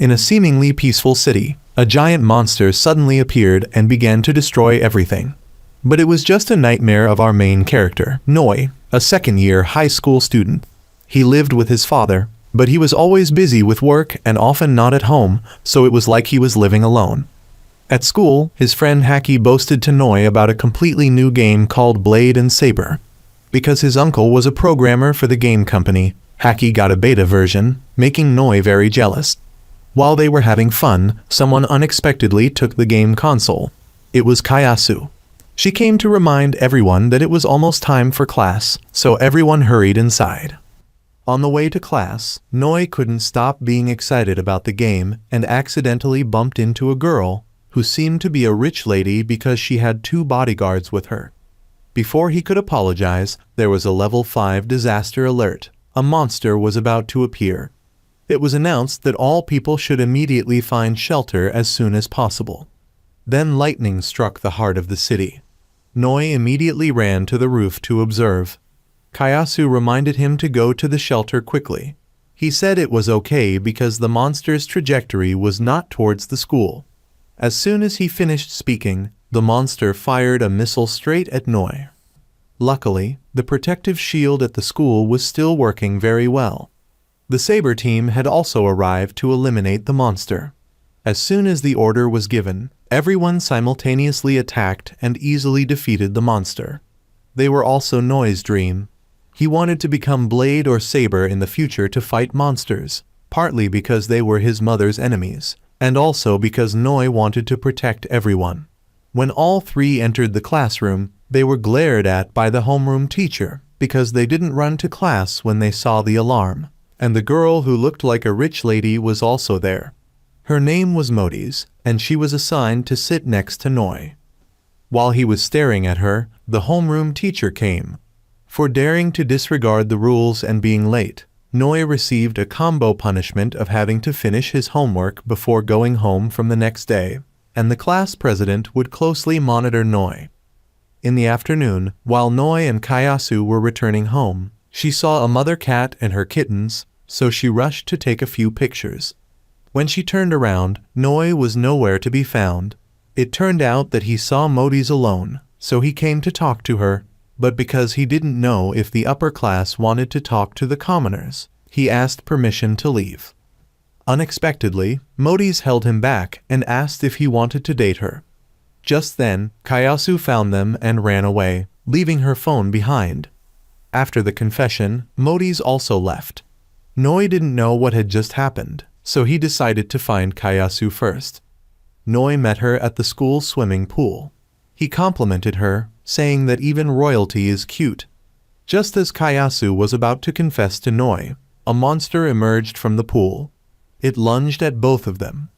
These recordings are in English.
In a seemingly peaceful city, a giant monster suddenly appeared and began to destroy everything. But it was just a nightmare of our main character, Noi, a second-year high school student. He lived with his father, but he was always busy with work and often not at home, so it was like he was living alone. At school, his friend Haki boasted to Noi about a completely new game called Blade and Saber. Because his uncle was a programmer for the game company, Haki got a beta version, making Noi very jealous. While they were having fun, someone unexpectedly took the game console. It was Kayasu. She came to remind everyone that it was almost time for class, so everyone hurried inside. On the way to class, Noi couldn't stop being excited about the game and accidentally bumped into a girl who seemed to be a rich lady because she had 2 bodyguards with her. Before he could apologize, there was a level 5 disaster alert. A monster was about to appear. It was announced that all people should immediately find shelter as soon as possible. Then lightning struck the heart of the city. Noi immediately ran to the roof to observe. Kayasu reminded him to go to the shelter quickly. He said it was okay because the monster's trajectory was not towards the school. As soon as he finished speaking, the monster fired a missile straight at Noi. Luckily, the protective shield at the school was still working very well. The Saber team had also arrived to eliminate the monster. As soon as the order was given, everyone simultaneously attacked and easily defeated the monster. They were also Noi's dream. He wanted to become Blade or Saber in the future to fight monsters, partly because they were his mother's enemies, and also because Noi wanted to protect everyone. When all 3 entered the classroom, they were glared at by the homeroom teacher because they didn't run to class when they saw the alarm. And the girl who looked like a rich lady was also there. Her name was Modis, and she was assigned to sit next to Noi. While he was staring at her, the homeroom teacher came. For daring to disregard the rules and being late, Noi received a combo punishment of having to finish his homework before going home from the next day, and the class president would closely monitor Noi. In the afternoon, while Noi and Kayasu were returning home, she saw a mother cat and her kittens, so she rushed to take a few pictures. When she turned around, Noi was nowhere to be found. It turned out that he saw Modis alone, so he came to talk to her, but because he didn't know if the upper class wanted to talk to the commoners, he asked permission to leave. Unexpectedly, Modis held him back and asked if he wanted to date her. Just then, Kayasu found them and ran away, leaving her phone behind. After the confession, Modis also left. Noi didn't know what had just happened, so he decided to find Kayasu first. Noi met her at the school swimming pool. He complimented her, saying that even royalty is cute. Just as Kayasu was about to confess to Noi, a monster emerged from the pool. It lunged at both of them.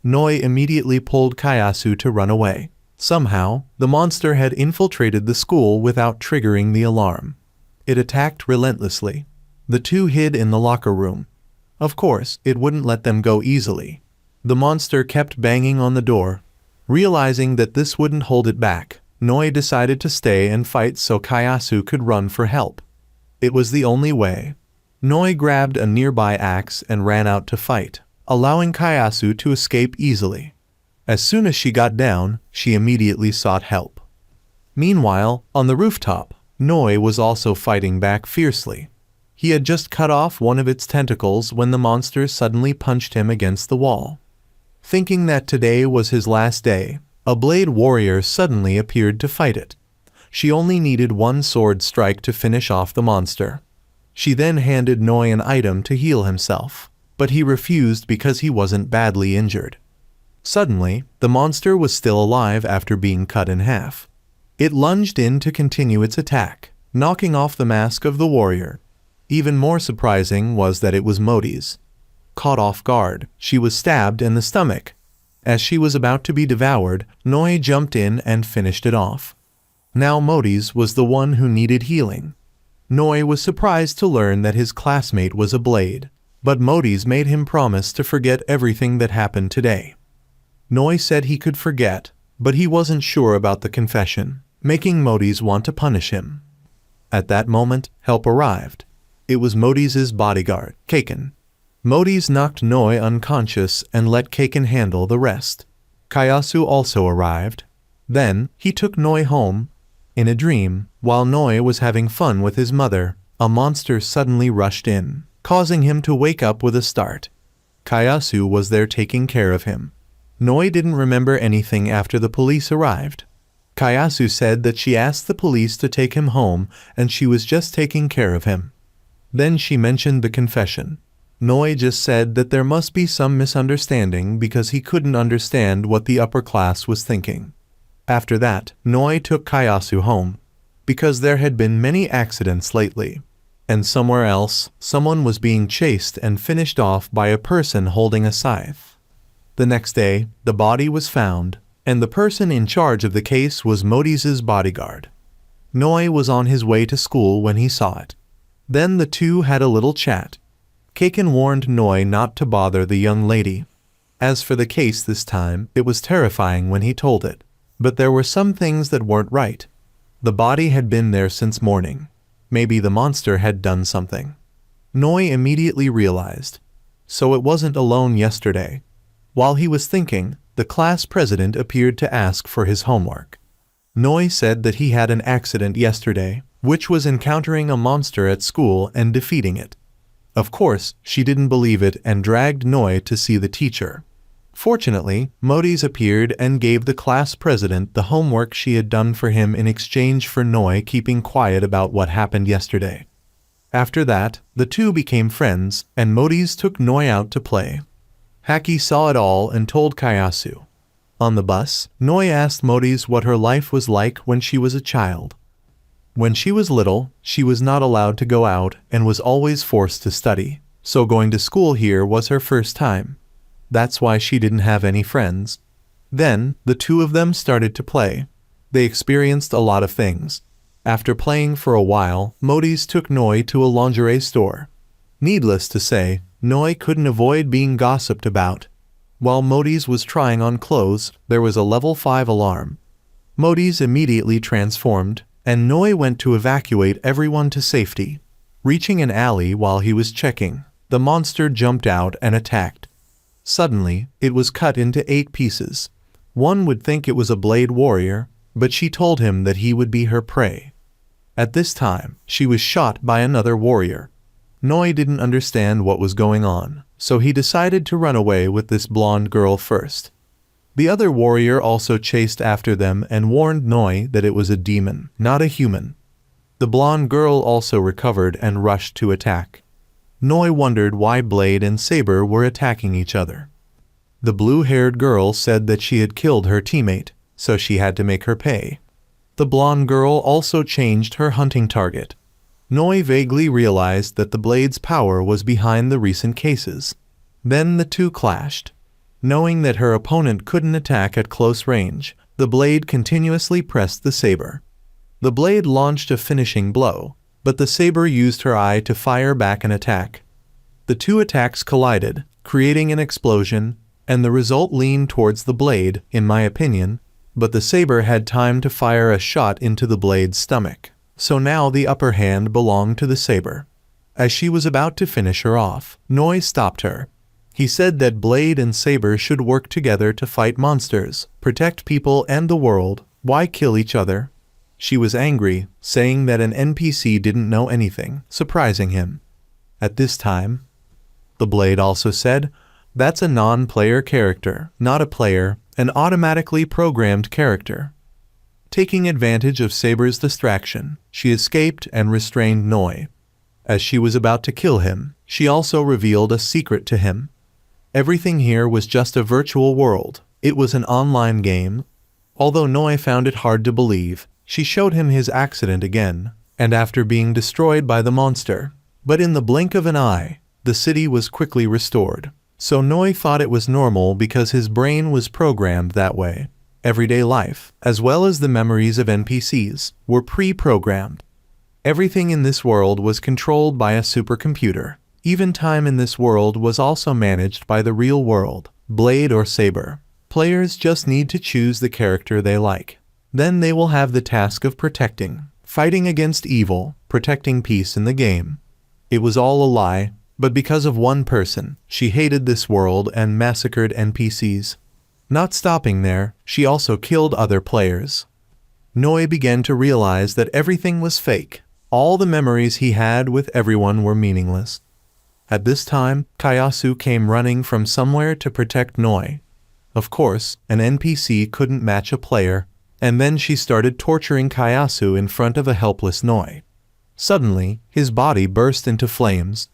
Noi immediately pulled Kayasu to run away. Somehow, the monster had infiltrated the school without triggering the alarm. It attacked relentlessly. The 2 hid in the locker room. Of course, it wouldn't let them go easily. The monster kept banging on the door. Realizing that this wouldn't hold it back, Noi decided to stay and fight so Kayasu could run for help. It was the only way. Noi grabbed a nearby axe and ran out to fight, allowing Kayasu to escape easily. As soon as she got down, she immediately sought help. Meanwhile, on the rooftop, Noi was also fighting back fiercely. He had just cut off one of its tentacles when the monster suddenly punched him against the wall. Thinking that today was his last day, a blade warrior suddenly appeared to fight it. She only needed 1 sword strike to finish off the monster. She then handed Noi an item to heal himself, but he refused because he wasn't badly injured. Suddenly, the monster was still alive after being cut in half. It lunged in to continue its attack, knocking off the mask of the warrior. Even more surprising was that it was Modis. Caught off guard, she was stabbed in the stomach. As she was about to be devoured, Noi jumped in and finished it off. Now Modis was the one who needed healing. Noi was surprised to learn that his classmate was a blade, but Modis made him promise to forget everything that happened today. Noi said he could forget, but he wasn't sure about the confession, making Modis want to punish him. At that moment, help arrived. It was Modis' bodyguard, Kaken. Modis knocked Noi unconscious and let Kaken handle the rest. Kayasu also arrived. Then, he took Noi home. In a dream, while Noi was having fun with his mother, a monster suddenly rushed in, causing him to wake up with a start. Kayasu was there taking care of him. Noi didn't remember anything after the police arrived. Kayasu said that she asked the police to take him home and she was just taking care of him. Then she mentioned the confession. Noi just said that there must be some misunderstanding because he couldn't understand what the upper class was thinking. After that, Noi took Kayasu home, because there had been many accidents lately. And somewhere else, someone was being chased and finished off by a person holding a scythe. The next day, the body was found, and the person in charge of the case was Modis' bodyguard. Noi was on his way to school when he saw it. Then the two had a little chat. Kaken warned Noi not to bother the young lady. As for the case this time, it was terrifying when he told it. But there were some things that weren't right. The body had been there since morning. Maybe the monster had done something. Noi immediately realized. So it wasn't alone yesterday. While he was thinking, the class president appeared to ask for his homework. Noi said that he had an accident yesterday, which was encountering a monster at school and defeating it. Of course, she didn't believe it and dragged Noi to see the teacher. Fortunately, Modis appeared and gave the class president the homework she had done for him in exchange for Noi keeping quiet about what happened yesterday. After that, the two became friends, and Modis took Noi out to play. Haki saw it all and told Kayasu. On the bus, Noi asked Modis what her life was like when she was a child. When she was little, she was not allowed to go out and was always forced to study, so going to school here was her first time. That's why she didn't have any friends. Then, the two of them started to play. They experienced a lot of things. After playing for a while, Modis took Noi to a lingerie store. Needless to say, Noi couldn't avoid being gossiped about. While Modis was trying on clothes, there was a level 5 alarm. Modis immediately transformed, and Noi went to evacuate everyone to safety. Reaching an alley while he was checking, the monster jumped out and attacked. Suddenly, it was cut into 8 pieces. One would think it was a blade warrior, but she told him that he would be her prey. At this time, she was shot by another warrior. Noi didn't understand what was going on, so he decided to run away with this blonde girl first. The other warrior also chased after them and warned Noi that it was a demon, not a human. The blonde girl also recovered and rushed to attack. Noi wondered why Blade and Saber were attacking each other. The blue-haired girl said that she had killed her teammate, so she had to make her pay. The blonde girl also changed her hunting target. Noi vaguely realized that the Blade's power was behind the recent cases. Then the two clashed. Knowing that her opponent couldn't attack at close range, the Blade continuously pressed the Saber. The Blade launched a finishing blow, but the Saber used her eye to fire back an attack. The two attacks collided, creating an explosion, and the result leaned towards the Blade, in my opinion, but the Saber had time to fire a shot into the Blade's stomach, so now the upper hand belonged to the Saber. As she was about to finish her off, Noi stopped her. He said that Blade and Saber should work together to fight monsters, protect people and the world. Why kill each other? She was angry, saying that an NPC didn't know anything, surprising him. At this time, the Blade also said, "That's a non-player character, not a player, an automatically programmed character." Taking advantage of Saber's distraction, she escaped and restrained Noi. As she was about to kill him, she also revealed a secret to him. Everything here was just a virtual world. It was an online game. Although Noi found it hard to believe, she showed him his accident again, and after being destroyed by the monster. But in the blink of an eye, the city was quickly restored. So Noi thought it was normal because his brain was programmed that way. Everyday life, as well as the memories of NPCs, were pre-programmed. Everything in this world was controlled by a supercomputer. Even time in this world was also managed by the real world, Blade or Saber. Players just need to choose the character they like. Then they will have the task of protecting, fighting against evil, protecting peace in the game. It was all a lie, But because of one person, she hated this world and massacred NPCs. Not stopping there, she also killed other players. Noi began to realize that everything was fake. All the memories he had with everyone were meaningless. At this time, Kayasu came running from somewhere to protect Noi. Of course, an NPC couldn't match a player, and then she started torturing Kayasu in front of a helpless Noi. Suddenly, his body burst into flames.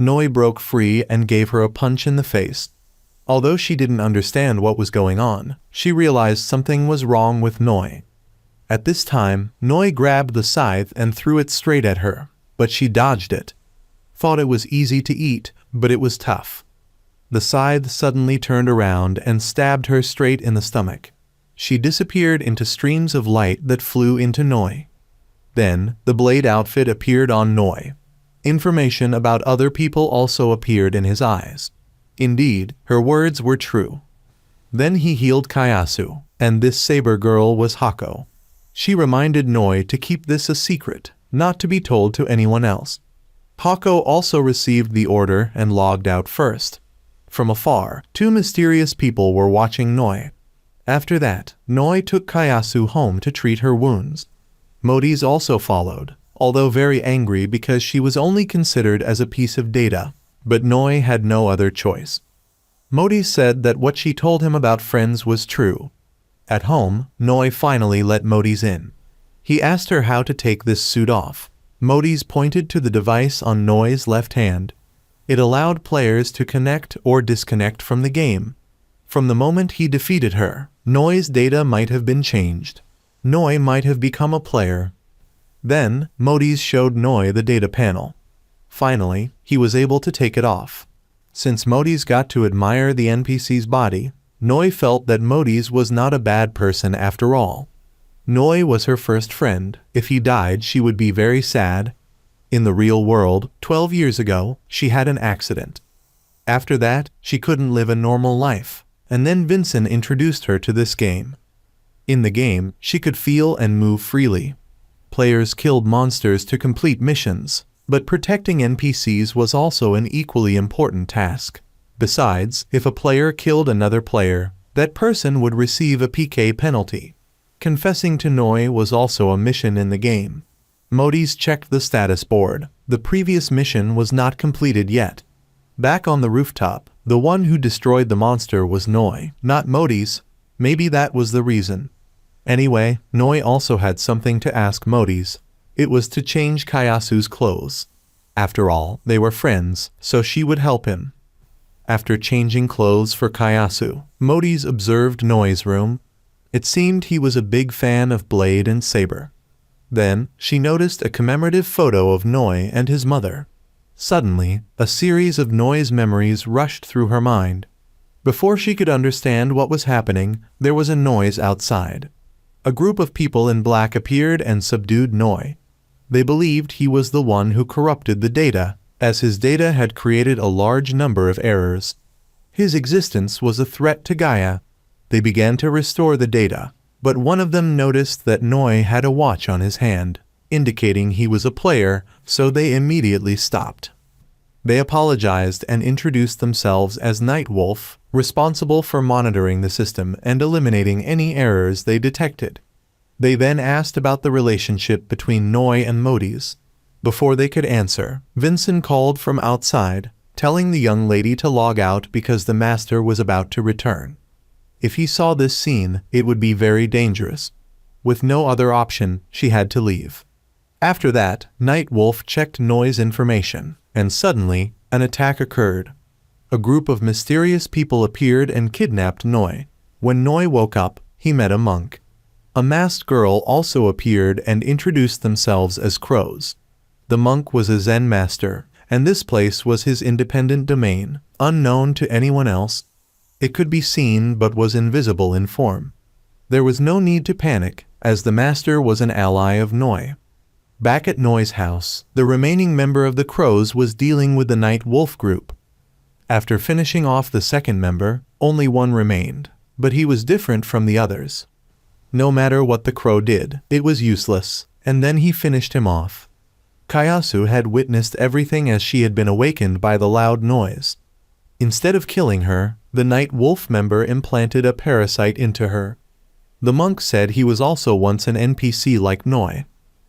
Noi broke free and gave her a punch in the face. Although she didn't understand what was going on, she realized something was wrong with Noi. At this time, Noi grabbed the scythe and threw it straight at her, but she dodged it. Thought it was easy to eat, but it was tough. The scythe suddenly turned around and stabbed her straight in the stomach. She disappeared into streams of light that flew into Noi. Then, the blade outfit appeared on Noi. Information about other people also appeared in his eyes. Indeed, her words were true. Then he healed Kayasu, and this saber girl was Hako. She reminded Noi to keep this a secret, not to be told to anyone else. Hako also received the order and logged out first. From afar, two mysterious people were watching Noi. After that, Noi took Kayasu home to treat her wounds. Modis also followed, although very angry because she was only considered as a piece of data, but Noi had no other choice. Modi said that what she told him about friends was true. At home, Noi finally let Modis in. He asked her how to take this suit off. Modis pointed to the device on Noi's left hand. It allowed players to connect or disconnect from the game. From the moment he defeated her, Noi's data might have been changed. Noi might have become a player. Then, Modis showed Noi the data panel. Finally, he was able to take it off. Since Modis got to admire the NPC's body, Noi felt that Modis was not a bad person after all. Noi was her first friend. If he died, she would be very sad. In the real world, 12 years ago, she had an accident. After that, she couldn't live a normal life, and then Vincent introduced her to this game. In the game, she could feel and move freely. Players killed monsters to complete missions, but protecting NPCs was also an equally important task. Besides, if a player killed another player, that person would receive a PK penalty. Confessing to Noi was also a mission in the game. Modis checked the status board. The previous mission was not completed yet. Back on the rooftop, the one who destroyed the monster was Noi, not Modis. Maybe that was the reason. Anyway, Noi also had something to ask Modis. It was to change Kayasu's clothes. After all, they were friends, so she would help him. After changing clothes for Kayasu, Modis observed Noi's room. It seemed he was a big fan of blade and saber. Then, she noticed a commemorative photo of Noi and his mother. Suddenly, a series of Noi's memories rushed through her mind. Before she could understand what was happening, there was a noise outside. A group of people in black appeared and subdued Noi. They believed he was the one who corrupted the data, as his data had created a large number of errors. His existence was a threat to Gaia. They began to restore the data, but one of them noticed that Noi had a watch on his hand, indicating he was a player, so they immediately stopped. They apologized and introduced themselves as Nightwolf, responsible for monitoring the system and eliminating any errors they detected. They then asked about the relationship between Noi and Modis. Before they could answer, Vincent called from outside, telling the young lady to log out because the master was about to return. If he saw this scene, it would be very dangerous. With no other option, she had to leave. After that, Nightwolf checked Noi's information, and suddenly, an attack occurred. A group of mysterious people appeared and kidnapped Noi. When Noi woke up, he met a monk. A masked girl also appeared and introduced themselves as crows. The monk was a Zen master, and this place was his independent domain, unknown to anyone else. It could be seen but was invisible in form. There was no need to panic, as the master was an ally of Noi. Back at Noi's house, the remaining member of the crows was dealing with the Night Wolf group. After finishing off the second member, only one remained, but he was different from the others. No matter what the crow did, it was useless, and then he finished him off. Kayasu had witnessed everything as she had been awakened by the loud noise. Instead of killing her, the Night Wolf member implanted a parasite into her. The monk said he was also once an NPC like Noi.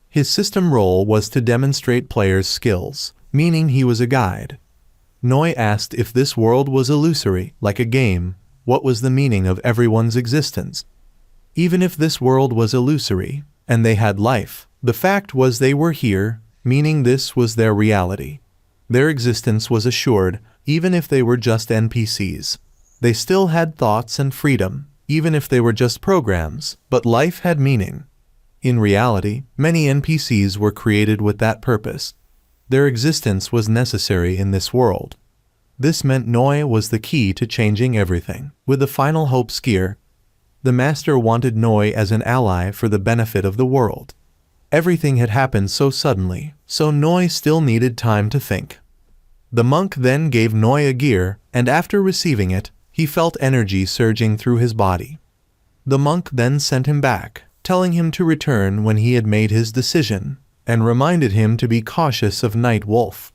His system role was to demonstrate players' skills, meaning he was a guide. Noi asked if this world was illusory, like a game, what was the meaning of everyone's existence? Even if this world was illusory, and they had life, the fact was they were here, meaning this was their reality. Their existence was assured, even if they were just NPCs. They still had thoughts and freedom, even if they were just programs, but life had meaning. In reality, many NPCs were created with that purpose. Their existence was necessary in this world. This meant Noi was the key to changing everything. With the final hope skier, the master wanted Noi as an ally for the benefit of the world. Everything had happened so suddenly, so Noi still needed time to think. The monk then gave Noi a gear, and after receiving it, he felt energy surging through his body. The monk then sent him back, telling him to return when he had made his decision, and reminded him to be cautious of Night Wolf.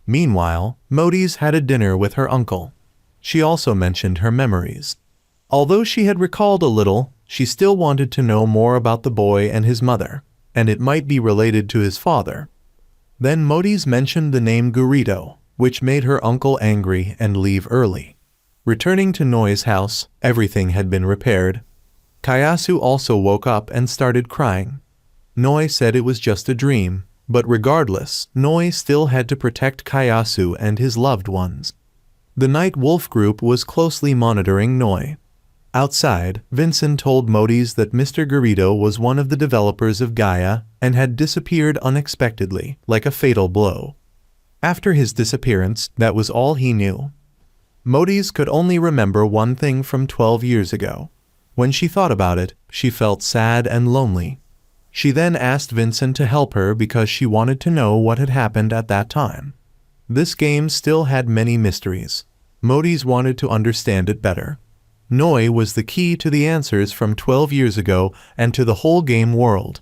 Meanwhile, Modis had a dinner with her uncle. She also mentioned her memories. Although she had recalled a little, she still wanted to know more about the boy and his mother, and it might be related to his father. Then Modis mentioned the name Gurito, which made her uncle angry and leave early. Returning to Noi's house, everything had been repaired. Kayasu also woke up and started crying. Noi said it was just a dream, but regardless, Noi still had to protect Kayasu and his loved ones. The Night Wolf group was closely monitoring Noi. Outside, Vincent told Modis that Mr. Gurito was one of the developers of Gaia and had disappeared unexpectedly, like a fatal blow. After his disappearance, that was all he knew. Modis could only remember one thing from 12 years ago. When she thought about it, she felt sad and lonely. She then asked Vincent to help her because she wanted to know what had happened at that time. This game still had many mysteries. Modis wanted to understand it better. Noi was the key to the answers from 12 years ago and to the whole game world.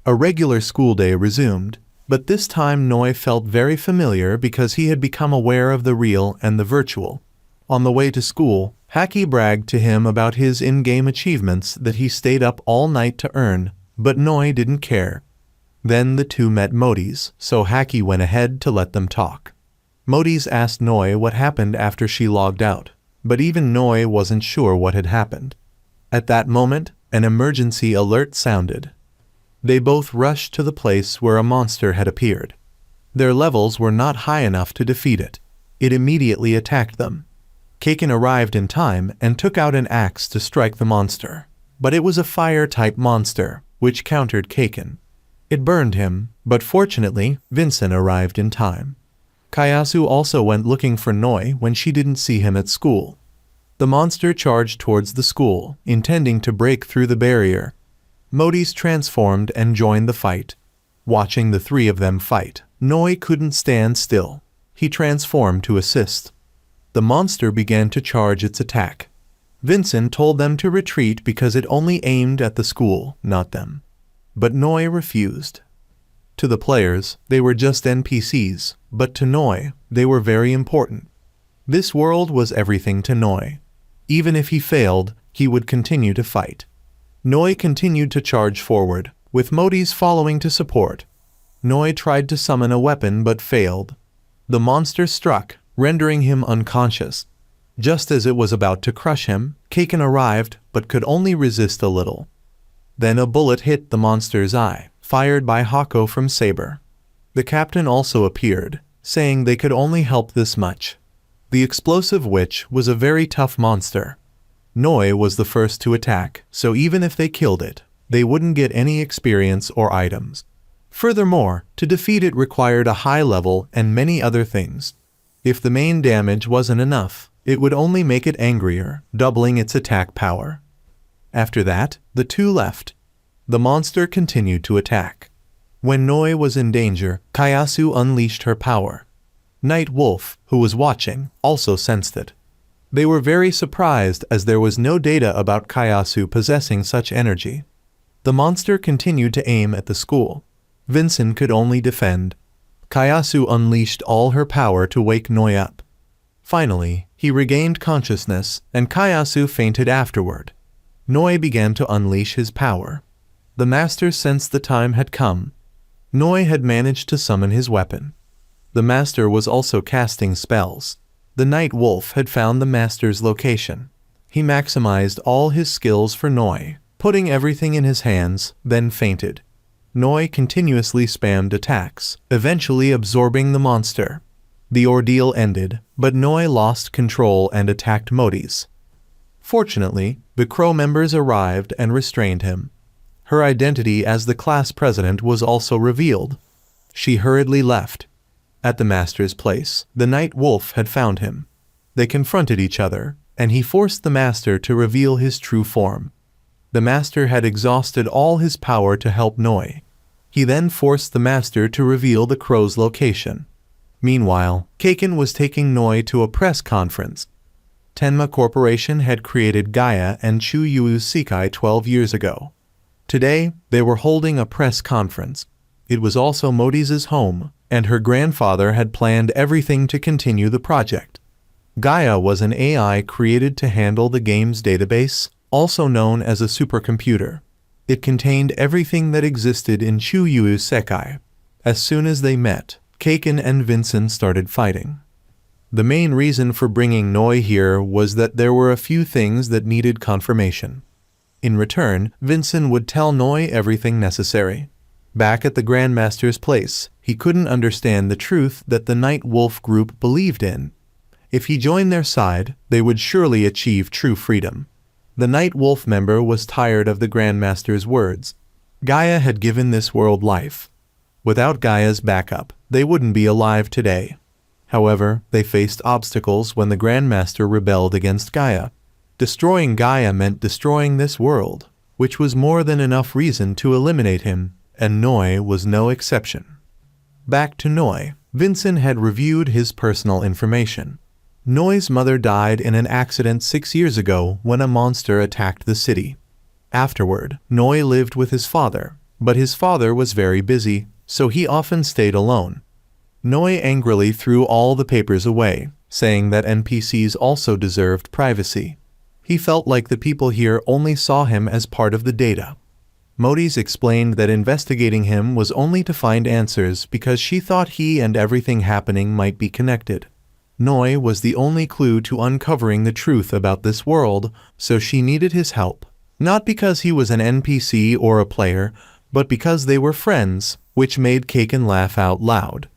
A regular school day resumed, but this time Noi felt very familiar because he had become aware of the real and the virtual. On the way to school, Haki bragged to him about his in-game achievements that he stayed up all night to earn, but Noi didn't care. Then the two met Modis, so Haki went ahead to let them talk. Modis asked Noi what happened after she logged out, but even Noi wasn't sure what had happened. At that moment, an emergency alert sounded. They both rushed to the place where a monster had appeared. Their levels were not high enough to defeat it. It immediately attacked them. Kaken arrived in time and took out an axe to strike the monster. But it was a fire-type monster, which countered Kaken. It burned him, but fortunately, Vincent arrived in time. Kayasu also went looking for Noi when she didn't see him at school. The monster charged towards the school, intending to break through the barrier. Modis transformed and joined the fight. Watching the three of them fight, Noi couldn't stand still. He transformed to assist. The monster began to charge its attack. Vincent told them to retreat because it only aimed at the school, not them. But Noi refused. To the players, they were just NPCs, but to Noi, they were very important. This world was everything to Noi. Even if he failed, he would continue to fight. Noi continued to charge forward, with Modis following to support. Noi tried to summon a weapon but failed. The monster struck, rendering him unconscious. Just as it was about to crush him, Kaken arrived but could only resist a little. Then a bullet hit the monster's eye, fired by Hako from Saber. The captain also appeared, saying they could only help this much. The explosive witch was a very tough monster. Noi was the first to attack, so even if they killed it, they wouldn't get any experience or items. Furthermore, to defeat it required a high level and many other things. If the main damage wasn't enough, it would only make it angrier, doubling its attack power. After that, the two left. The monster continued to attack. When Noi was in danger, Kayasu unleashed her power. Night Wolf, who was watching, also sensed it. They were very surprised as there was no data about Kayasu possessing such energy. The monster continued to aim at the school. Vincent could only defend. Kayasu unleashed all her power to wake Noi up. Finally, he regained consciousness, and Kayasu fainted afterward. Noi began to unleash his power. The master sensed the time had come. Noi had managed to summon his weapon. The master was also casting spells. The night wolf had found the master's location. He maximized all his skills for Noi, putting everything in his hands, then fainted. Noi continuously spammed attacks, eventually absorbing the monster. The ordeal ended, but Noi lost control and attacked Modis. Fortunately, the Crow members arrived and restrained him. Her identity as the class president was also revealed. She hurriedly left. At the master's place, the night wolf had found him. They confronted each other, and he forced the master to reveal his true form. The master had exhausted all his power to help Noi. He then forced the master to reveal the crow's location. Meanwhile, Kaken was taking Noi to a press conference. Tenma Corporation had created Gaia and Chuyuu's Isekai 12 years ago. Today, they were holding a press conference. It was also Modis' home, and her grandfather had planned everything to continue the project. Gaia was an AI created to handle the game's database, also known as a supercomputer. It contained everything that existed in Chuyuu's Isekai. As soon as they met, Kaken and Vincent started fighting. The main reason for bringing Noi here was that there were a few things that needed confirmation. In return, Vincent would tell Noi everything necessary. Back at the Grandmaster's place, he couldn't understand the truth that the Night Wolf group believed in. If he joined their side, they would surely achieve true freedom. The Night Wolf member was tired of the Grandmaster's words. Gaia had given this world life. Without Gaia's backup, they wouldn't be alive today. However, they faced obstacles when the Grandmaster rebelled against Gaia. Destroying Gaia meant destroying this world, which was more than enough reason to eliminate him, and Noi was no exception. Back to Noi, Vincent had reviewed his personal information. Noi's mother died in an accident 6 years ago when a monster attacked the city. Afterward, Noi lived with his father, but his father was very busy, so he often stayed alone. Noi angrily threw all the papers away, saying that NPCs also deserved privacy. He felt like the people here only saw him as part of the data. Modis explained that investigating him was only to find answers because she thought he and everything happening might be connected. Noi was the only clue to uncovering the truth about this world, so she needed his help. Not because he was an NPC or a player, but because they were friends, which made Kaken laugh out loud.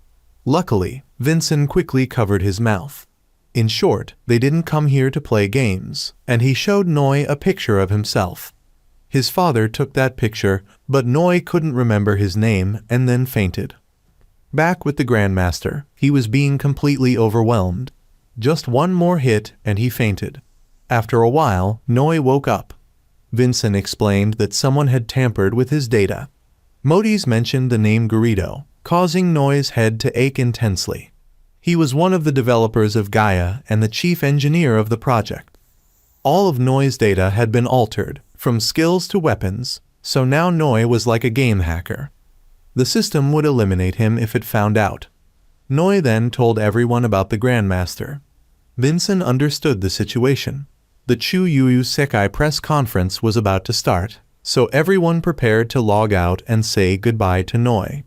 Luckily, Vincent quickly covered his mouth. In short, they didn't come here to play games, and he showed Noi a picture of himself. His father took that picture, but Noi couldn't remember his name and then fainted. Back with the Grandmaster, he was being completely overwhelmed. Just one more hit and he fainted. After a while, Noi woke up. Vincent explained that someone had tampered with his data. Modis mentioned the name Garrido, causing Noi's head to ache intensely. He was one of the developers of Gaia and the chief engineer of the project. All of Noi's data had been altered, from skills to weapons, so now Noi was like a game hacker. The system would eliminate him if it found out. Noi then told everyone about the Grandmaster. Vincent understood the situation. The Chuyuu Isekai press conference was about to start, so everyone prepared to log out and say goodbye to Noi.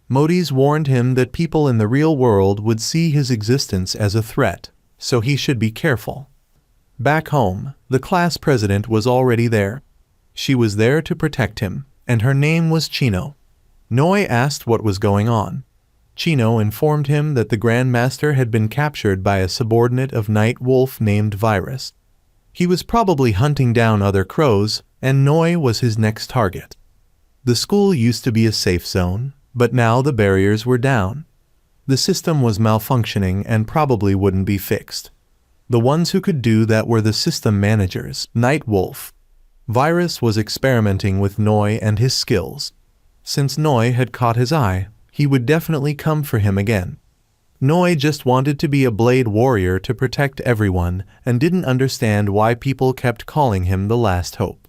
Modis warned him that people in the real world would see his existence as a threat, so he should be careful. Back home, the class president was already there. She was there to protect him, and her name was Chino. Noi asked what was going on. Chino informed him that the Grandmaster had been captured by a subordinate of Night Wolf named Virus. He was probably hunting down other crows, and Noi was his next target. The school used to be a safe zone, but now the barriers were down. The system was malfunctioning and probably wouldn't be fixed. The ones who could do that were the system managers, Night Wolf. Virus was experimenting with Noi and his skills. Since Noi had caught his eye, he would definitely come for him again. Noi just wanted to be a blade warrior to protect everyone and didn't understand why people kept calling him the last hope.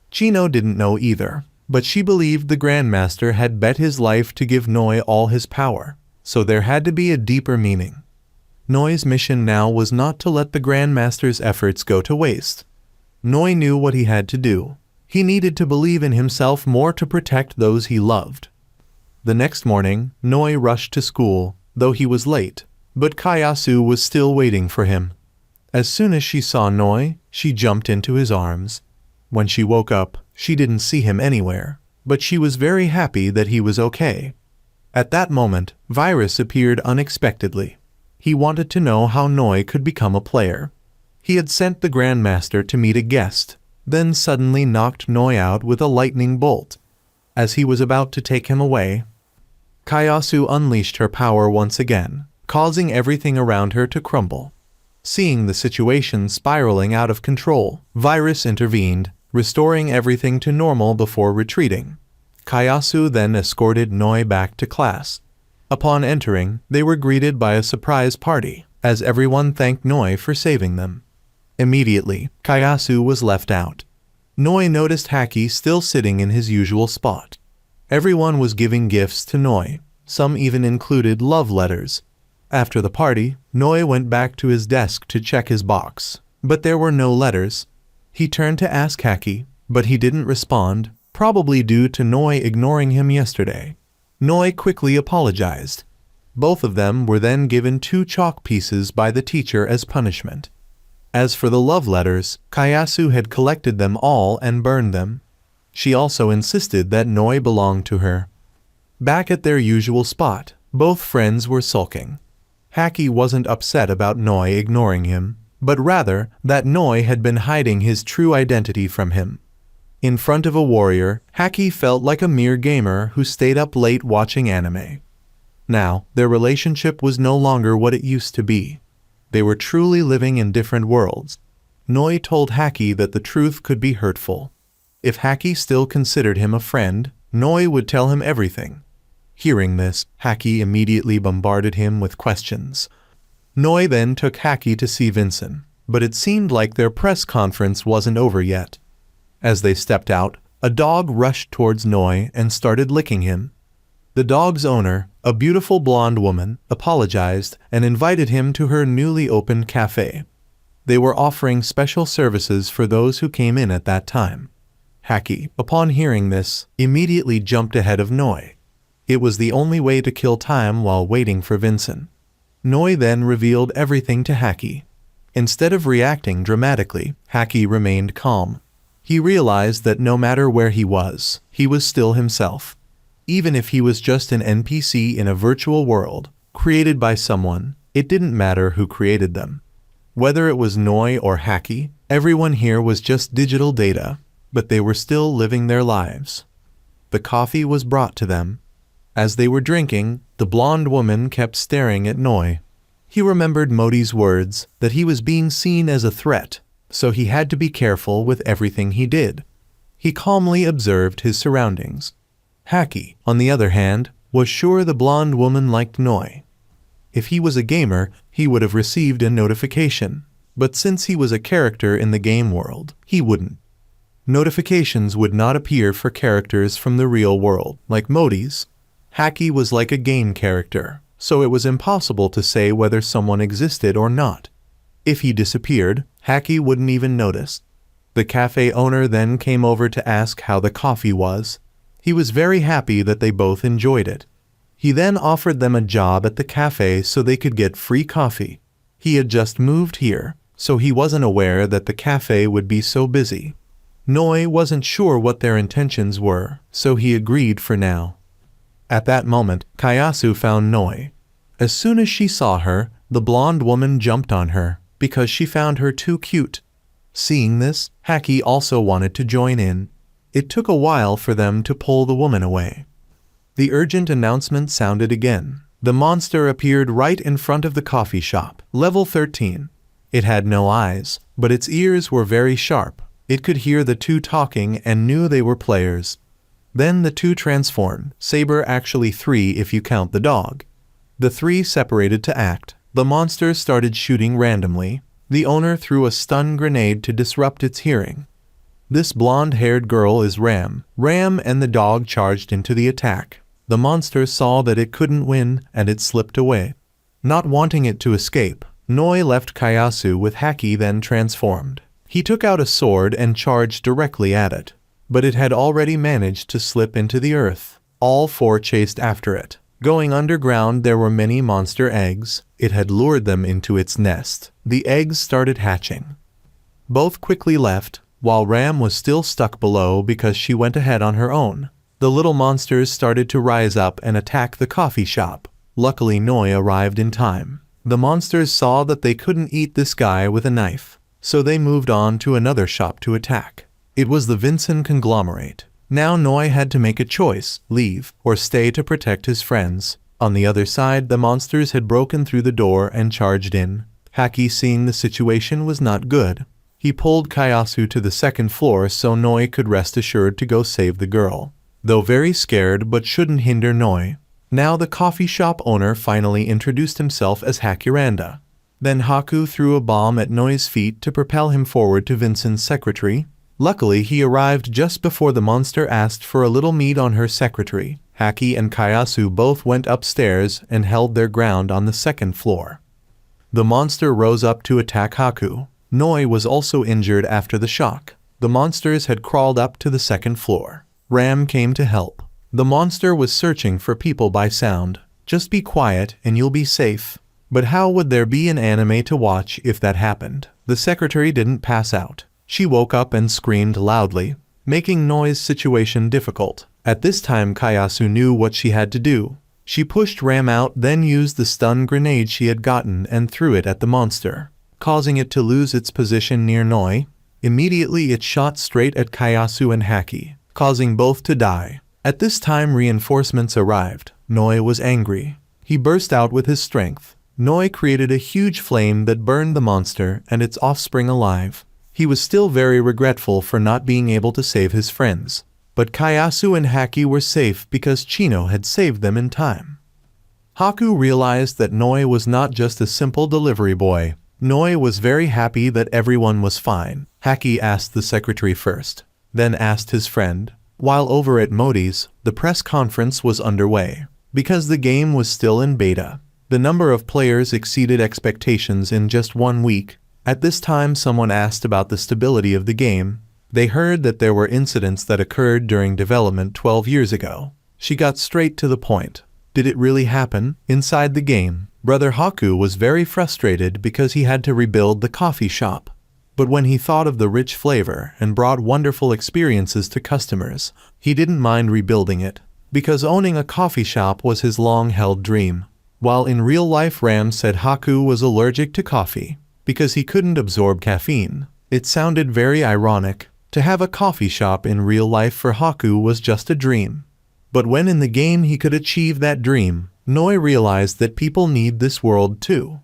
Chino didn't know either, but she believed the Grandmaster had bet his life to give Noi all his power, so there had to be a deeper meaning. Noi's mission now was not to let the Grandmaster's efforts go to waste. Noi knew what he had to do. He needed to believe in himself more to protect those he loved. The next morning, Noi rushed to school, though he was late, but Kayasu was still waiting for him. As soon as she saw Noi, she jumped into his arms. When she woke up, she didn't see him anywhere, but she was very happy that he was okay. At that moment, Virus appeared unexpectedly. He wanted to know how Noi could become a player. He had sent the Grandmaster to meet a guest, then suddenly knocked Noi out with a lightning bolt. As he was about to take him away, Kayasu unleashed her power once again, causing everything around her to crumble. Seeing the situation spiraling out of control, Virus intervened, restoring everything to normal before retreating. Kayasu then escorted Noi back to class. Upon entering, they were greeted by a surprise party, as everyone thanked Noi for saving them. Immediately, Kayasu was left out. Noi noticed Haki still sitting in his usual spot. Everyone was giving gifts to Noi. Some even included love letters. After the party, Noi went back to his desk to check his box, but there were no letters. He turned to ask Haki, but he didn't respond, probably due to Noi ignoring him yesterday. Noi quickly apologized. Both of them were then given 2 chalk pieces by the teacher as punishment. As for the love letters, Kayasu had collected them all and burned them. She also insisted that Noi belonged to her. Back at their usual spot, both friends were sulking. Haki wasn't upset about Noi ignoring him, but rather that Noi had been hiding his true identity from him. In front of a warrior, Haki felt like a mere gamer who stayed up late watching anime. Now, their relationship was no longer what it used to be. They were truly living in different worlds. Noi told Haki that the truth could be hurtful. If Haki still considered him a friend, Noi would tell him everything. Hearing this, Haki immediately bombarded him with questions. Noi then took Haki to see Vincent, but it seemed like their press conference wasn't over yet. As they stepped out, a dog rushed towards Noi and started licking him. The dog's owner, a beautiful blonde woman, apologized and invited him to her newly opened cafe. They were offering special services for those who came in at that time. Haki, upon hearing this, immediately jumped ahead of Noi. It was the only way to kill time while waiting for Vincent. Noi then revealed everything to Haki. Instead of reacting dramatically, Haki remained calm. He realized that no matter where he was still himself. Even if he was just an NPC in a virtual world, created by someone, it didn't matter who created them. Whether it was Noi or Haki, everyone here was just digital data, but they were still living their lives. The coffee was brought to them. As they were drinking, the blonde woman kept staring at Noi. He remembered Modi's words that he was being seen as a threat, so he had to be careful with everything he did. He calmly observed his surroundings. Haki, on the other hand, was sure the blonde woman liked Noi. If he was a gamer, he would have received a notification, but since he was a character in the game world, he wouldn't. Notifications would not appear for characters from the real world, like Modi's. Haki was like a game character, so it was impossible to say whether someone existed or not. If he disappeared, Haki wouldn't even notice. The cafe owner then came over to ask how the coffee was. He was very happy that they both enjoyed it. He then offered them a job at the cafe so they could get free coffee. He had just moved here, so he wasn't aware that the cafe would be so busy. Noi wasn't sure what their intentions were, so he agreed for now. At that moment, Kayasu found Noi. As soon as she saw her, the blonde woman jumped on her, because she found her too cute. Seeing this, Haki also wanted to join in. It took a while for them to pull the woman away. The urgent announcement sounded again. The monster appeared right in front of the coffee shop, level 13. It had no eyes, but its ears were very sharp. It could hear the two talking and knew they were players. Then the two transformed, Saber actually 3 if you count the dog. The 3 separated to act. The monster started shooting randomly. The owner threw a stun grenade to disrupt its hearing. This blonde-haired girl is Ram. Ram and the dog charged into the attack. The monster saw that it couldn't win and it slipped away. Not wanting it to escape, Noi left Kayasu with Haki then transformed. He took out a sword and charged directly at it. But it had already managed to slip into the earth. All four chased after it. Going underground there were many monster eggs. It had lured them into its nest. The eggs started hatching. Both quickly left, while Ram was still stuck below because she went ahead on her own. The little monsters started to rise up and attack the coffee shop. Luckily Noi arrived in time. The monsters saw that they couldn't eat this guy with a knife, so they moved on to another shop to attack. It was the Vincent conglomerate. Now Noi had to make a choice, leave or stay to protect his friends. On the other side, the monsters had broken through the door and charged in. Haki, seeing the situation was not good, he pulled Kayasu to the second floor so Noi could rest assured to go save the girl. Though very scared, but shouldn't hinder Noi. Now the coffee shop owner finally introduced himself as Hakuranda. Then Haku threw a bomb at Noi's feet to propel him forward to Vincent's secretary. Luckily he arrived just before the monster asked for a little meat on her secretary. Haki and Kayasu both went upstairs and held their ground on the second floor. The monster rose up to attack Haku. Noi was also injured after the shock. The monsters had crawled up to the second floor. Ram came to help. The monster was searching for people by sound. Just be quiet and you'll be safe. But how would there be an anime to watch if that happened? The secretary didn't pass out. She woke up and screamed loudly, making Noi's situation difficult. At this time Kayasu knew what she had to do. She pushed Ram out, then used the stun grenade she had gotten and threw it at the monster, causing it to lose its position near Noi. Immediately it shot straight at Kayasu and Haki, causing both to die. At this time reinforcements arrived. Noi was angry. He burst out with his strength. Noi created a huge flame that burned the monster and its offspring alive. He was still very regretful for not being able to save his friends. But Kayasu and Haki were safe because Chino had saved them in time. Haku realized that Noi was not just a simple delivery boy. Noi was very happy that everyone was fine. Haki asked the secretary first, then asked his friend. While over at Modi's, the press conference was underway. Because the game was still in beta, the number of players exceeded expectations in just 1 week. At this time someone asked about the stability of the game. They heard that there were incidents that occurred during development 12 years ago. She got straight to the point. Did it really happen? Inside the game, Brother Haku was very frustrated because he had to rebuild the coffee shop. But when he thought of the rich flavor and brought wonderful experiences to customers, he didn't mind rebuilding it, because owning a coffee shop was his long-held dream. While in real life Ram said Haku was allergic to coffee, because he couldn't absorb caffeine. It sounded very ironic. To have a coffee shop in real life for Haku was just a dream. But when in the game he could achieve that dream, Noi realized that people need this world too.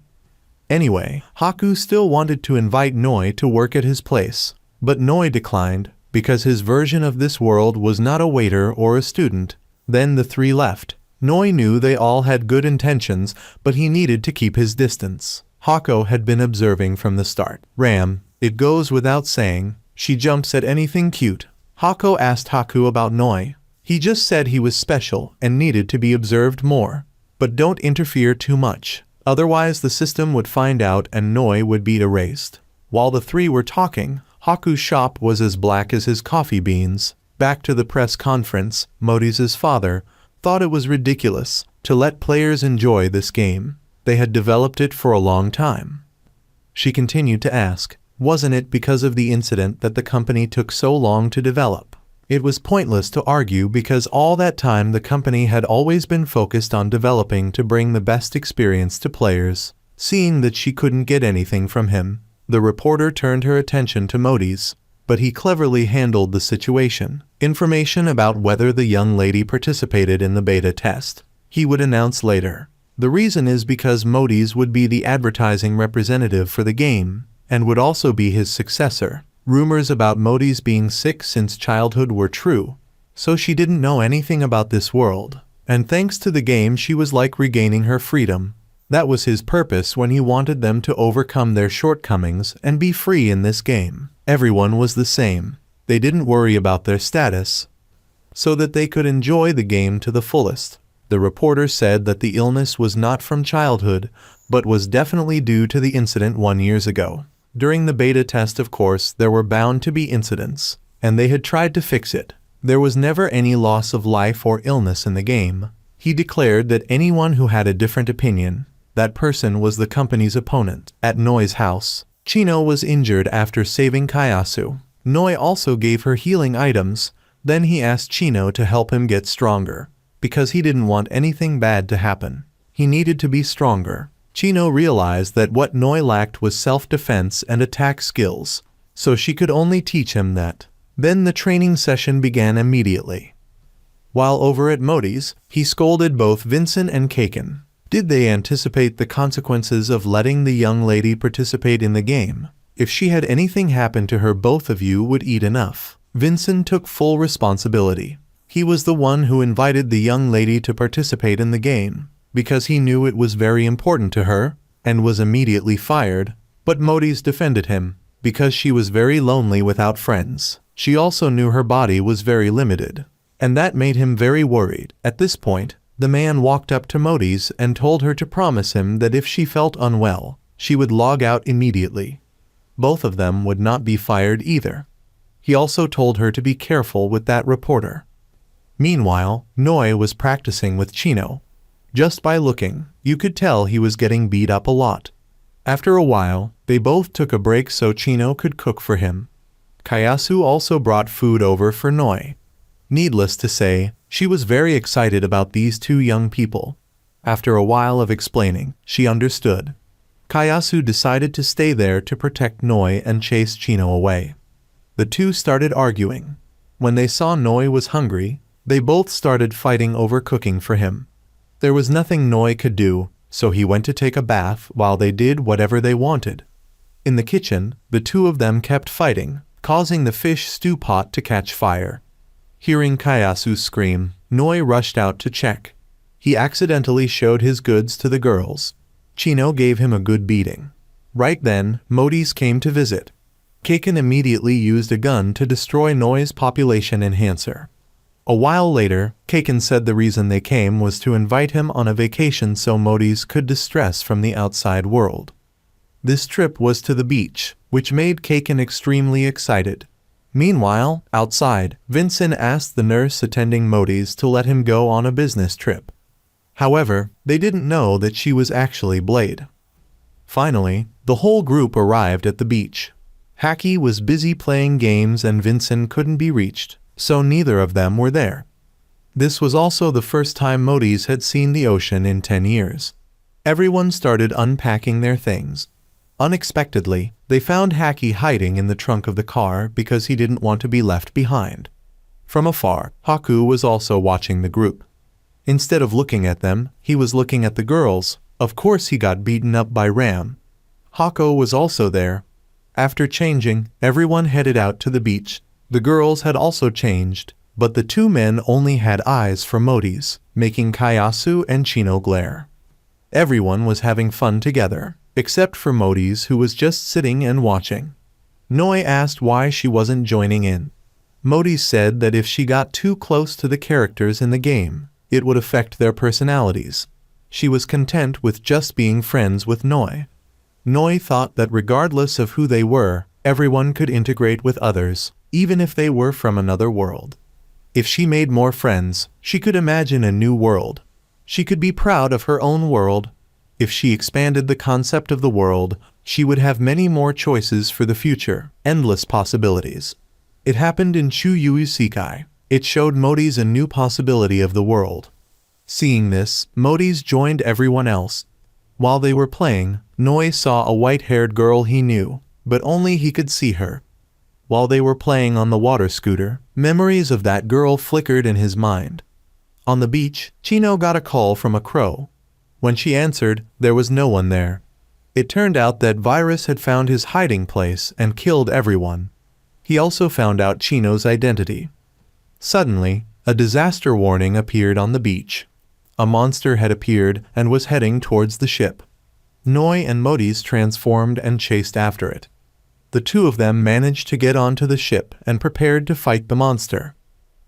Anyway, Haku still wanted to invite Noi to work at his place, but Noi declined because his version of this world was not a waiter or a student. Then the three left. Noi knew they all had good intentions, but he needed to keep his distance. Hako had been observing from the start. Ram, it goes without saying, she jumps at anything cute. Hako asked Haku about Noi. He just said he was special and needed to be observed more. But don't interfere too much. Otherwise the system would find out and Noi would be erased. While the three were talking, Haku's shop was as black as his coffee beans. Back to the press conference, Modi's father thought it was ridiculous to let players enjoy this game. They had developed it for a long time. She continued to ask, wasn't it because of the incident that the company took so long to develop? It was pointless to argue because all that time the company had always been focused on developing to bring the best experience to players. Seeing that she couldn't get anything from him, the reporter turned her attention to Modi's, but he cleverly handled the situation. Information about whether the young lady participated in the beta test, he would announce later. The reason is because Modi's would be the advertising representative for the game, and would also be his successor. Rumors about Modi's being sick since childhood were true, so she didn't know anything about this world. And thanks to the game she was like regaining her freedom. That was his purpose when he wanted them to overcome their shortcomings and be free in this game. Everyone was the same. They didn't worry about their status, so that they could enjoy the game to the fullest. The reporter said that the illness was not from childhood, but was definitely due to the incident 1 year ago. During the beta test, of course, there were bound to be incidents, and they had tried to fix it. There was never any loss of life or illness in the game. He declared that anyone who had a different opinion, that person was the company's opponent. At Noi's house, Chino was injured after saving Kayasu. Noi also gave her healing items, then he asked Chino to help him get stronger, because he didn't want anything bad to happen. He needed to be stronger. Chino realized that what Noi lacked was self-defense and attack skills, so she could only teach him that. Then the training session began immediately. While over at Modi's, he scolded both Vincent and Kaken. Did they anticipate the consequences of letting the young lady participate in the game? If she had anything happen to her, both of you would eat enough. Vincent took full responsibility. He was the one who invited the young lady to participate in the game, because he knew it was very important to her, and was immediately fired. But Modi's defended him, because she was very lonely without friends. She also knew her body was very limited, and that made him very worried. At this point, the man walked up to Modi's and told her to promise him that if she felt unwell, she would log out immediately. Both of them would not be fired either. He also told her to be careful with that reporter. Meanwhile, Noi was practicing with Chino. Just by looking, you could tell he was getting beat up a lot. After a while, they both took a break so Chino could cook for him. Kayasu also brought food over for Noi. Needless to say, she was very excited about these two young people. After a while of explaining, she understood. Kayasu decided to stay there to protect Noi and chase Chino away. The two started arguing. When they saw Noi was hungry, they both started fighting over cooking for him. There was nothing Noi could do, so he went to take a bath while they did whatever they wanted. In the kitchen, the two of them kept fighting, causing the fish stew pot to catch fire. Hearing Kayasu scream, Noi rushed out to check. He accidentally showed his goods to the girls. Chino gave him a good beating. Right then, Modi's came to visit. Kaken immediately used a gun to destroy Noi's population enhancer. A while later, Kaken said the reason they came was to invite him on a vacation so Modi's could distress from the outside world. This trip was to the beach, which made Kaken extremely excited. Meanwhile, outside, Vincent asked the nurse attending Modi's to let him go on a business trip. However, they didn't know that she was actually Blade. Finally, the whole group arrived at the beach. Haki was busy playing games and Vincent couldn't be reached, so neither of them were there. This was also the first time Modi's had seen the ocean in 10 years. Everyone started unpacking their things. Unexpectedly, they found Haki hiding in the trunk of the car because he didn't want to be left behind. From afar, Haku was also watching the group. Instead of looking at them, he was looking at the girls. Of course he got beaten up by Ram. Hako was also there. After changing, everyone headed out to the beach. The girls had also changed, but the two men only had eyes for Modi's, making Kayasu and Chino glare. Everyone was having fun together, except for Modi's, who was just sitting and watching. Noi asked why she wasn't joining in. Modi said that if she got too close to the characters in the game, it would affect their personalities. She was content with just being friends with Noi. Noi thought that regardless of who they were, everyone could integrate with others, even if they were from another world. If she made more friends, she could imagine a new world. She could be proud of her own world. If she expanded the concept of the world, she would have many more choices for the future, endless possibilities. It happened in Chuyu Isekai. It showed Modi's a new possibility of the world. Seeing this, Modi's joined everyone else. While they were playing, Noi saw a white-haired girl he knew, but only he could see her. While they were playing on the water scooter, memories of that girl flickered in his mind. On the beach, Chino got a call from a crow. When she answered, there was no one there. It turned out that Virus had found his hiding place and killed everyone. He also found out Chino's identity. Suddenly, a disaster warning appeared on the beach. A monster had appeared and was heading towards the ship. Noi and Modi's transformed and chased after it. The two of them managed to get onto the ship and prepared to fight the monster.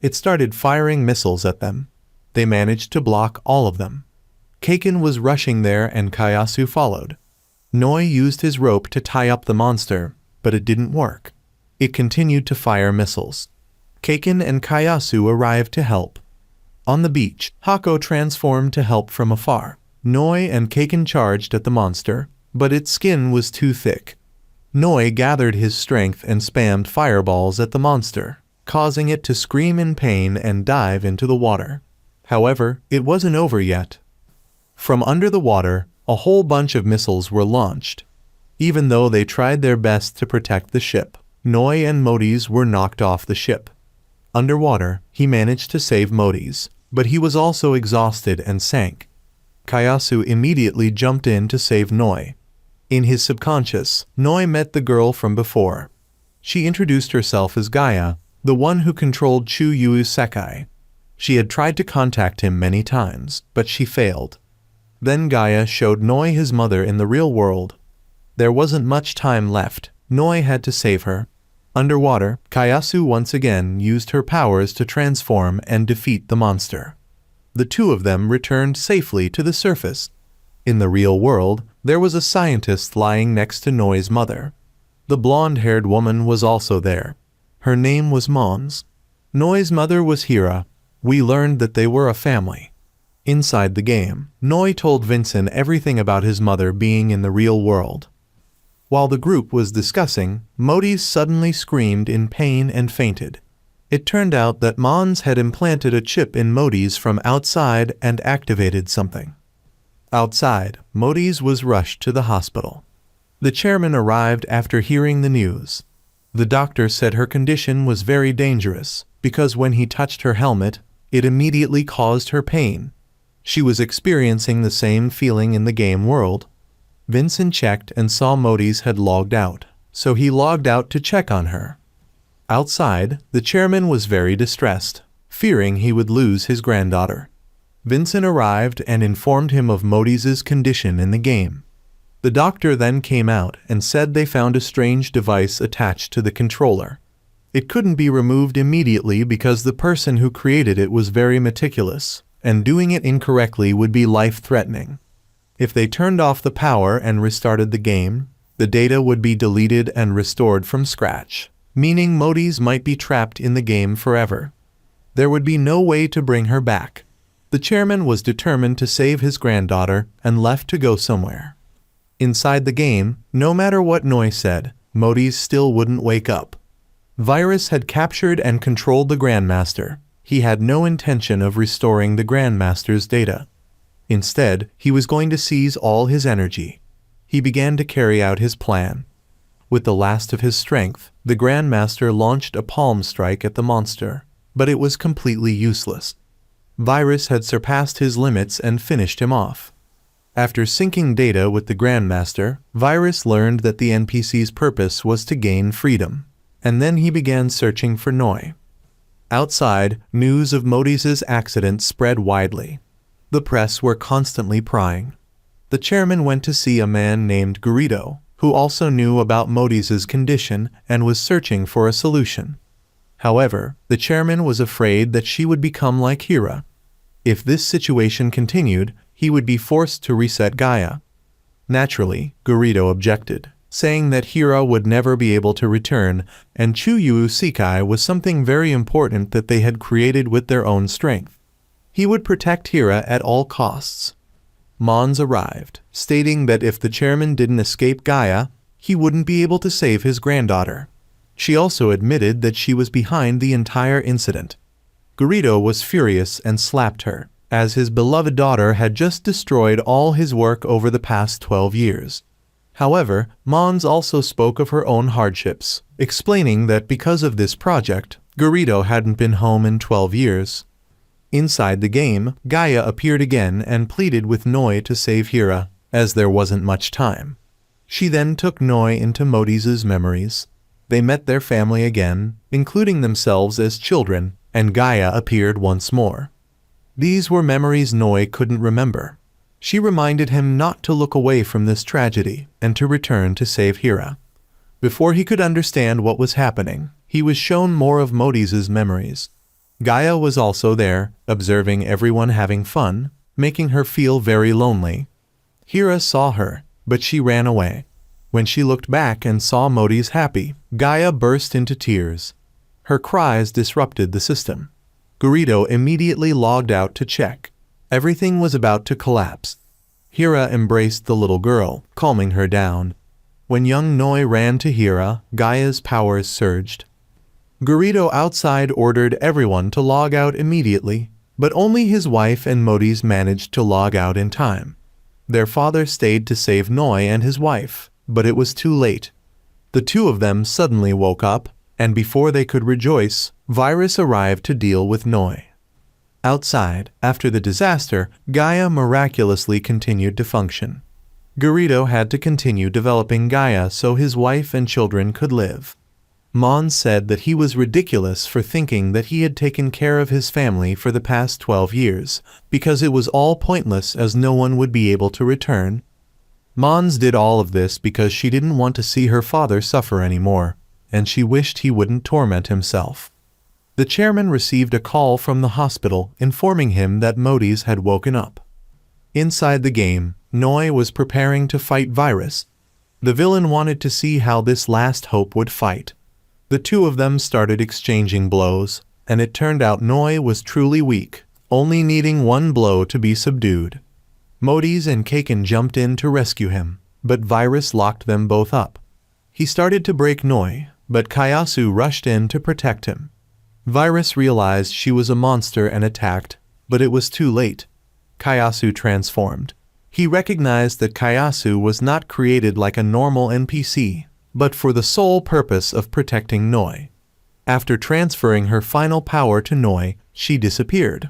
It started firing missiles at them. they managed to block all of them. Kaken was rushing there and Kayasu followed. Noi used his rope to tie up the monster, but it didn't work. It continued to fire missiles. Kaken and Kayasu arrived to help. On the beach, Hako transformed to help from afar. Noi and Kaken charged at the monster, but its skin was too thick. Noi gathered his strength and spammed fireballs at the monster, causing it to scream in pain and dive into the water. However, it wasn't over yet. From under the water, a whole bunch of missiles were launched. Even though they tried their best to protect the ship, Noi and Modi's were knocked off the ship. Underwater, he managed to save Modi's, but he was also exhausted and sank. Kayasu immediately jumped in to save Noi. In his subconscious, Noi met the girl from before. She introduced herself as Gaia, the one who controlled Chuyu Isekai. She had tried to contact him many times, but she failed. Then Gaia showed Noi his mother in the real world. There wasn't much time left. Noi had to save her. Underwater, Kayasu once again used her powers to transform and defeat the monster. The two of them returned safely to the surface. In the real world, there was a scientist lying next to Noi's mother. The blonde-haired woman was also there. Her name was Mons. Noi's mother was Hira. We learned that they were a family. Inside the game, Noi told Vincent everything about his mother being in the real world. While the group was discussing, Modi suddenly screamed in pain and fainted. It turned out that Mons had implanted a chip in Modi's from outside and activated something. Outside, Modi's was rushed to the hospital. The chairman arrived after hearing the news. The doctor said her condition was very dangerous because when he touched her helmet, it immediately caused her pain. She was experiencing the same feeling in the game world. Vincent checked and saw Modi's had logged out, so he logged out to check on her. Outside, the chairman was very distressed, fearing he would lose his granddaughter. Vincent arrived and informed him of Modi's condition in the game. The doctor then came out and said they found a strange device attached to the controller. It couldn't be removed immediately because the person who created it was very meticulous, and doing it incorrectly would be life-threatening. If they turned off the power and restarted the game, the data would be deleted and restored from scratch, meaning Modi's might be trapped in the game forever. There would be no way to bring her back. The chairman was determined to save his granddaughter and left to go somewhere. Inside the game, no matter what Noi said, Modi's still wouldn't wake up. Virus had captured and controlled the Grandmaster. He had no intention of restoring the Grandmaster's data. Instead, he was going to seize all his energy. He began to carry out his plan. With the last of his strength, the Grandmaster launched a palm strike at the monster, but it was completely useless. Virus had surpassed his limits and finished him off. After syncing data with the Grandmaster, Virus learned that the NPC's purpose was to gain freedom, and then he began searching for Noi. Outside, news of Modi's accident spread widely. The press were constantly prying. The chairman went to see a man named Garrido, who also knew about Modi's condition and was searching for a solution. However, the chairman was afraid that she would become like Hira. If this situation continued, he would be forced to reset Gaia. Naturally, Garrido objected, saying that Hira would never be able to return, and Chuyu Isekai was something very important that they had created with their own strength. He would protect Hira at all costs. Mons arrived, stating that if the chairman didn't escape Gaia, he wouldn't be able to save his granddaughter. She also admitted that she was behind the entire incident. Garrido was furious and slapped her, as his beloved daughter had just destroyed all his work over the past 12 years. However, Mons also spoke of her own hardships, explaining that because of this project, Garrido hadn't been home in 12 years. Inside the game, Gaia appeared again and pleaded with Noi to save Hira, as there wasn't much time. She then took Noi into Modi's memories. They met their family again, including themselves as children, and Gaia appeared once more. These were memories Noi couldn't remember. She reminded him not to look away from this tragedy and to return to save Hira. Before he could understand what was happening, he was shown more of Modi's memories. Gaia was also there, observing everyone having fun, making her feel very lonely. Hira saw her, but she ran away. When she looked back and saw Modi's happy, Gaia burst into tears. Her cries disrupted the system. Garrido immediately logged out to check. Everything was about to collapse. Hira embraced the little girl, calming her down. When young Noi ran to Hira, Gaia's powers surged. Garrido outside ordered everyone to log out immediately, but only his wife and Modis managed to log out in time. Their father stayed to save Noi and his wife, but it was too late. The two of them suddenly woke up, and before they could rejoice, Virus arrived to deal with Noi. Outside, after the disaster, Gaia miraculously continued to function. Garrido had to continue developing Gaia so his wife and children could live. Mon said that he was ridiculous for thinking that he had taken care of his family for the past 12 years, because it was all pointless as no one would be able to return. Mons did all of this because she didn't want to see her father suffer anymore, and she wished he wouldn't torment himself. The chairman received a call from the hospital informing him that Modis had woken up. Inside the game, Noi was preparing to fight Virus. The villain wanted to see how this last hope would fight. The two of them started exchanging blows, and it turned out Noi was truly weak, only needing one blow to be subdued. Modis and Kaken jumped in to rescue him, but Virus locked them both up. He started to break Noi, but Kayasu rushed in to protect him. Virus realized she was a monster and attacked, but it was too late. Kayasu transformed. He recognized that Kayasu was not created like a normal NPC, but for the sole purpose of protecting Noi. After transferring her final power to Noi, she disappeared.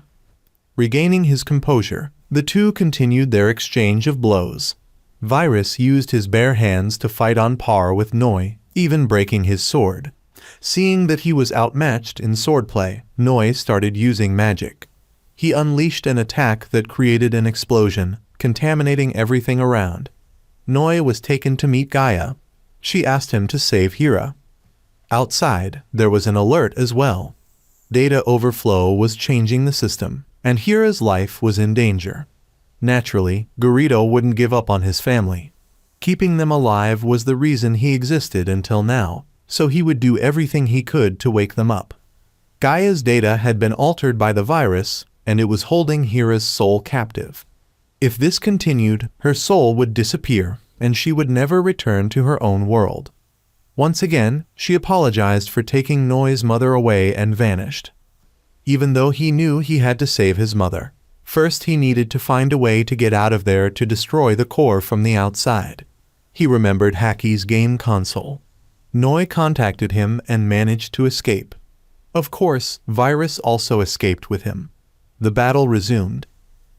Regaining his composure, the two continued their exchange of blows. Virus used his bare hands to fight on par with Noi, even breaking his sword. Seeing that he was outmatched in swordplay, Noi started using magic. He unleashed an attack that created an explosion, contaminating everything around. Noi was taken to meet Gaia. She asked him to save Hira. Outside, there was an alert as well. Data overflow was changing the system, and Hira's life was in danger. Naturally, Garrido wouldn't give up on his family. Keeping them alive was the reason he existed until now, so he would do everything he could to wake them up. Gaia's data had been altered by the virus, and it was holding Hira's soul captive. If this continued, her soul would disappear, and she would never return to her own world. Once again, she apologized for taking Noi's mother away and vanished. Even though he knew he had to save his mother, first he needed to find a way to get out of there to destroy the core from the outside. He remembered Haki's game console. Noi contacted him and managed to escape. Of course, Virus also escaped with him. The battle resumed.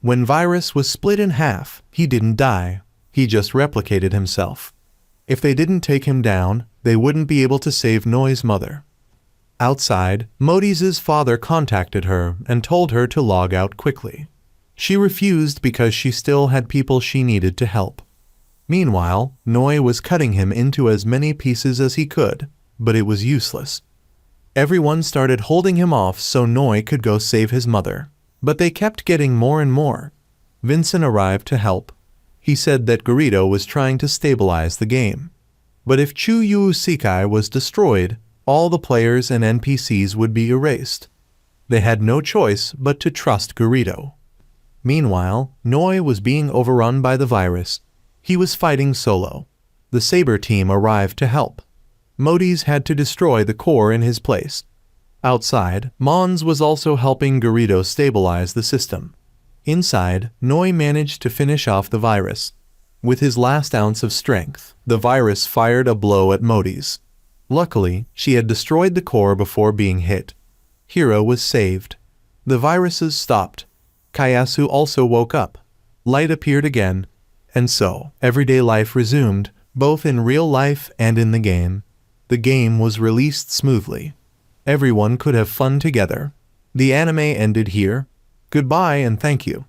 When Virus was split in half, he didn't die. He just replicated himself. If they didn't take him down, they wouldn't be able to save Noi's mother. Outside, Modis' father contacted her and told her to log out quickly. She refused because she still had people she needed to help. Meanwhile, Noi was cutting him into as many pieces as he could, but it was useless. Everyone started holding him off so Noi could go save his mother, but they kept getting more and more. Vincent arrived to help. He said that Garrido was trying to stabilize the game. But if Chuyu Isekai was destroyed, all the players and NPCs would be erased. They had no choice but to trust Garrido. Meanwhile, Noi was being overrun by the virus. He was fighting solo. The Saber team arrived to help. Modis had to destroy the core in his place. Outside, Mons was also helping Garrido stabilize the system. Inside, Noi managed to finish off the virus. With his last ounce of strength, the virus fired a blow at Modis. Luckily, she had destroyed the core before being hit. Hira was saved. The viruses stopped. Kayasu also woke up. Light appeared again. And so, everyday life resumed, both in real life and in the game. The game was released smoothly. Everyone could have fun together. The anime ended here. Goodbye and thank you.